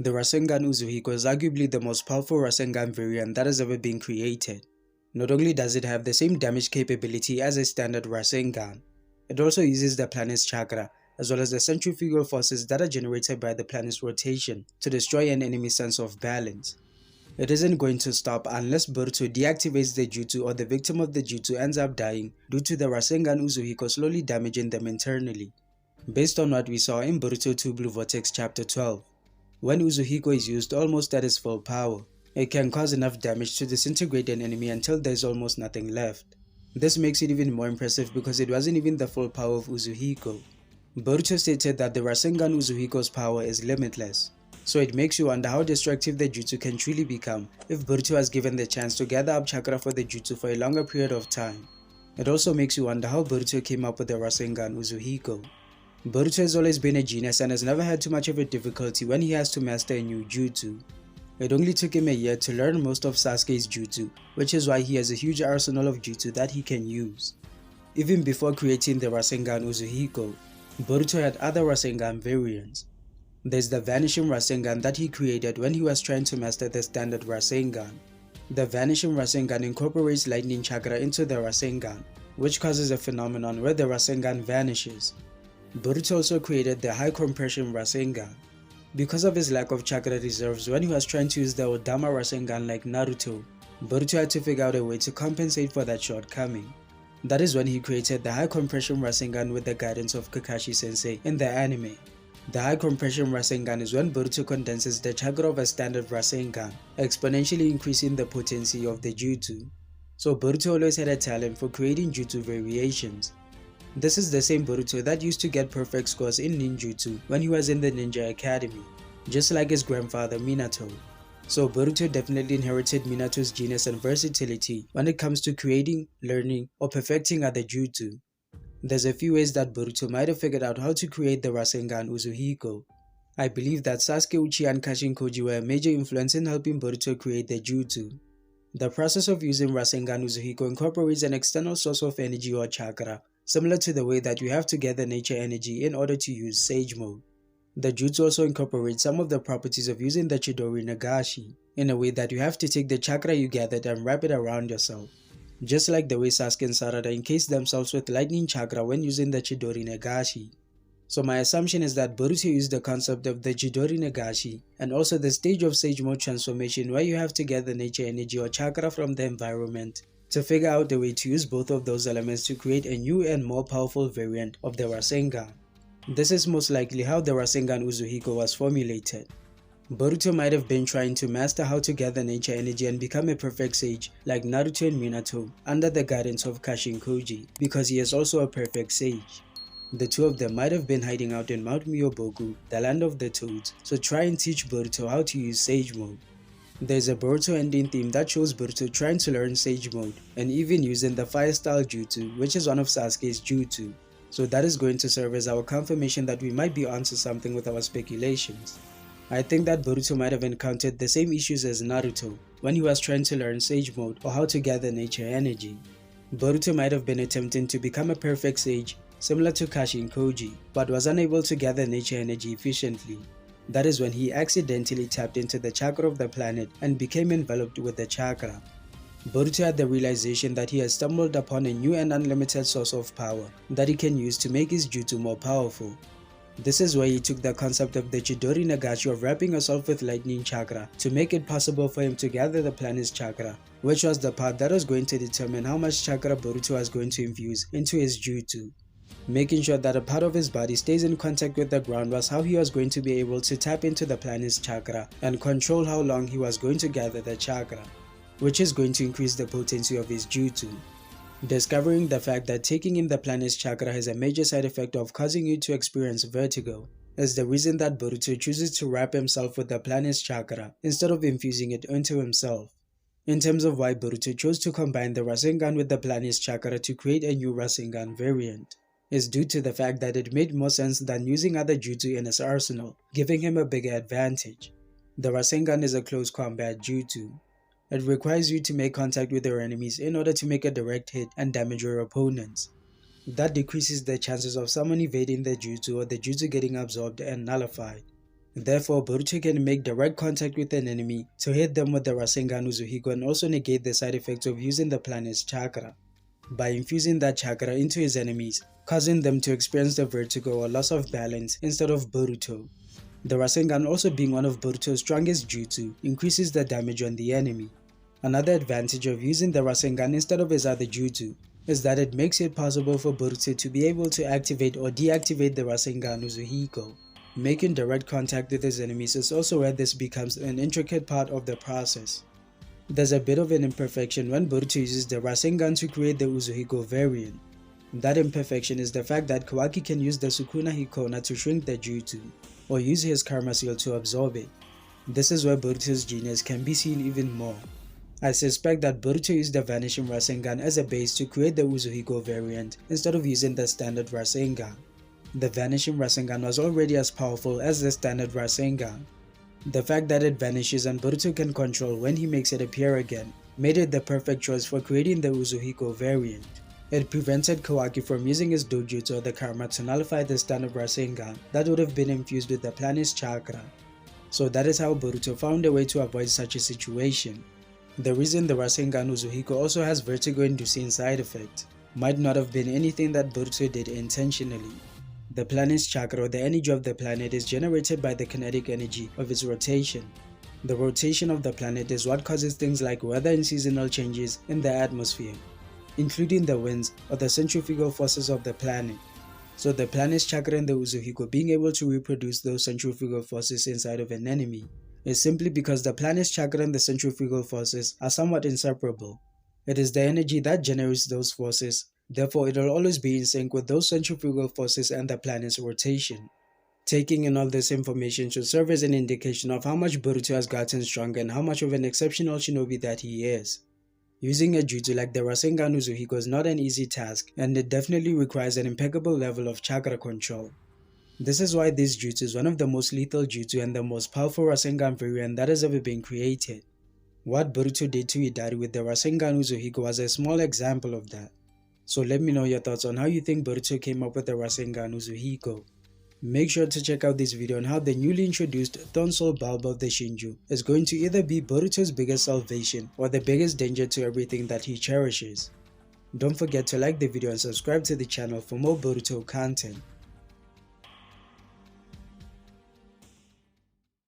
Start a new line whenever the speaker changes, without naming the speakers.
The Rasengan Uzuhiko is arguably the most powerful Rasengan variant that has ever been created. Not only does it have the same damage capability as a standard Rasengan, it also uses the planet's chakra, as well as the centrifugal forces that are generated by the planet's rotation to destroy an enemy's sense of balance. It isn't going to stop unless Boruto deactivates the jutsu or the victim of the jutsu ends up dying due to the Rasengan Uzuhiko slowly damaging them internally. Based on what we saw in Boruto 2 Blue Vortex chapter 12, when Uzuhiko is used almost at its full power, it can cause enough damage to disintegrate an enemy until there's almost nothing left. This makes it even more impressive because it wasn't even the full power of Uzuhiko. Boruto stated that the Rasengan Uzuhiko's power is limitless, so it makes you wonder how destructive the jutsu can truly become if Boruto has given the chance to gather up chakra for the jutsu for a longer period of time. It also makes you wonder how Boruto came up with the Rasengan Uzuhiko. Boruto has always been a genius and has never had too much of a difficulty when he has to master a new jutsu. It only took him a year to learn most of Sasuke's jutsu, which is why he has a huge arsenal of jutsu that he can use. Even before creating the Rasengan Uzuhiko, Boruto had other Rasengan variants. There's the Vanishing Rasengan that he created when he was trying to master the standard Rasengan. The Vanishing Rasengan incorporates lightning chakra into the Rasengan, which causes a phenomenon where the Rasengan vanishes. Boruto also created the High Compression Rasengan. Because of his lack of chakra reserves when he was trying to use the Odama Rasengan like Naruto, Boruto had to figure out a way to compensate for that shortcoming. That is when he created the High Compression Rasengan with the guidance of Kakashi Sensei in the anime. The High Compression Rasengan is when Boruto condenses the chakra of a standard Rasengan, exponentially increasing the potency of the jutsu. So Boruto always had a talent for creating jutsu variations. This is the same Boruto that used to get perfect scores in ninjutsu when he was in the Ninja Academy, just like his grandfather Minato. So Boruto definitely inherited Minato's genius and versatility when it comes to creating, learning, or perfecting other jutsu. There's a few ways that Boruto might have figured out how to create the Rasengan Uzuhiko. I believe that Sasuke Uchiha and Kashin Koji were a major influence in helping Boruto create the jutsu. The process of using Rasengan Uzuhiko incorporates an external source of energy or chakra, similar to the way that you have to gather nature energy in order to use Sage Mode. The jutsu also incorporates some of the properties of using the Chidori Nagashi, in a way that you have to take the chakra you gathered and wrap it around yourself. Just like the way Sasuke and Sarada encase themselves with lightning chakra when using the Chidori Nagashi. So my assumption is that Boruto used the concept of the Chidori Nagashi and also the stage of Sage Mode transformation where you have to gather nature energy or chakra from the environment to figure out a way to use both of those elements to create a new and more powerful variant of the Rasengan. This is most likely how the Rasengan Uzuhiko was formulated. Boruto might have been trying to master how to gather nature energy and become a perfect sage like Naruto and Minato under the guidance of Kashin Koji, because he is also a perfect sage. The two of them might have been hiding out in Mount Myoboku, the land of the toads, so try and teach Boruto how to use Sage Mode. There's a Boruto ending theme that shows Boruto trying to learn Sage Mode and even using the Fire Style Jutsu, which is one of Sasuke's jutsu. So that is going to serve as our confirmation that we might be onto something with our speculations. I think that Boruto might have encountered the same issues as Naruto when he was trying to learn Sage Mode or how to gather nature energy. Boruto might have been attempting to become a perfect sage similar to Kashin Koji, but was unable to gather nature energy efficiently. That is when he accidentally tapped into the chakra of the planet and became enveloped with the chakra. Boruto had the realization that he had stumbled upon a new and unlimited source of power that he can use to make his jutsu more powerful. This is why he took the concept of the Chidori Nagashi of wrapping yourself with lightning chakra to make it possible for him to gather the planet's chakra, which was the part that was going to determine how much chakra Boruto was going to infuse into his jutsu. Making sure that a part of his body stays in contact with the ground was how he was going to be able to tap into the planet's chakra and control how long he was going to gather the chakra, which is going to increase the potency of his jutsu. Discovering the fact that taking in the planet's chakra has a major side effect of causing you to experience vertigo is the reason that Boruto chooses to wrap himself with the planet's chakra instead of infusing it into himself. In terms of why Boruto chose to combine the Rasengan with the planet's chakra to create a new Rasengan variant, is due to the fact that it made more sense than using other jutsu in his arsenal, giving him a bigger advantage. The Rasengan is a close combat jutsu. It requires you to make contact with your enemies in order to make a direct hit and damage your opponents. That decreases the chances of someone evading the jutsu or the jutsu getting absorbed and nullified. Therefore, Boruto can make direct contact with an enemy to hit them with the Rasengan Uzuhiko and also negate the side effects of using the planet's chakra by infusing that chakra into his enemies, causing them to experience the vertigo or loss of balance instead of Boruto. The Rasengan, also being one of Boruto's strongest jutsu, increases the damage on the enemy. Another advantage of using the Rasengan instead of his other jutsu is that it makes it possible for Boruto to be able to activate or deactivate the Rasengan Uzuhiko. Making direct contact with his enemies is also where this becomes an intricate part of the process. There's a bit of an imperfection when Boruto uses the Rasengan to create the Uzuhiko variant. That imperfection is the fact that Kawaki can use the Sukuna Hikona to shrink the jutsu, or use his Karma Seal to absorb it. This is where Boruto's genius can be seen even more. I suspect that Boruto used the Vanishing Rasengan as a base to create the Uzuhiko variant instead of using the standard Rasengan. The Vanishing Rasengan was already as powerful as the standard Rasengan. The fact that it vanishes and Boruto can control when he makes it appear again made it the perfect choice for creating the Uzuhiko variant. It prevented Kawaki from using his dojutsu or the karma to nullify the standard Rasengan that would have been infused with the planet's chakra. So that is how Boruto found a way to avoid such a situation. The reason the Rasengan Uzuhiko also has vertigo-inducing side effects might not have been anything that Boruto did intentionally. The planet's chakra, or the energy of the planet, is generated by the kinetic energy of its rotation. The rotation of the planet is what causes things like weather and seasonal changes in the atmosphere, including the winds or the centrifugal forces of the planet. So the planet's chakra and the Uzuhiko being able to reproduce those centrifugal forces inside of an enemy is simply because the planet's chakra and the centrifugal forces are somewhat inseparable. It is the energy that generates those forces. Therefore, it will always be in sync with those centrifugal forces and the planet's rotation. Taking in all this information should serve as an indication of how much Boruto has gotten stronger and how much of an exceptional shinobi that he is. Using a jutsu like the Rasengan Uzuhiko is not an easy task, and it definitely requires an impeccable level of chakra control. This is why this jutsu is one of the most lethal jutsu and the most powerful Rasengan variant that has ever been created. What Boruto did to Idari with the Rasengan Uzuhiko was a small example of that. So let me know your thoughts on how you think Boruto came up with the Rasengan Uzuhiko. Make sure to check out this video on how the newly introduced Thorn Soul Bulb of the Shinju is going to either be Boruto's biggest salvation or the biggest danger to everything that he cherishes. Don't forget to like the video and subscribe to the channel for more Boruto content.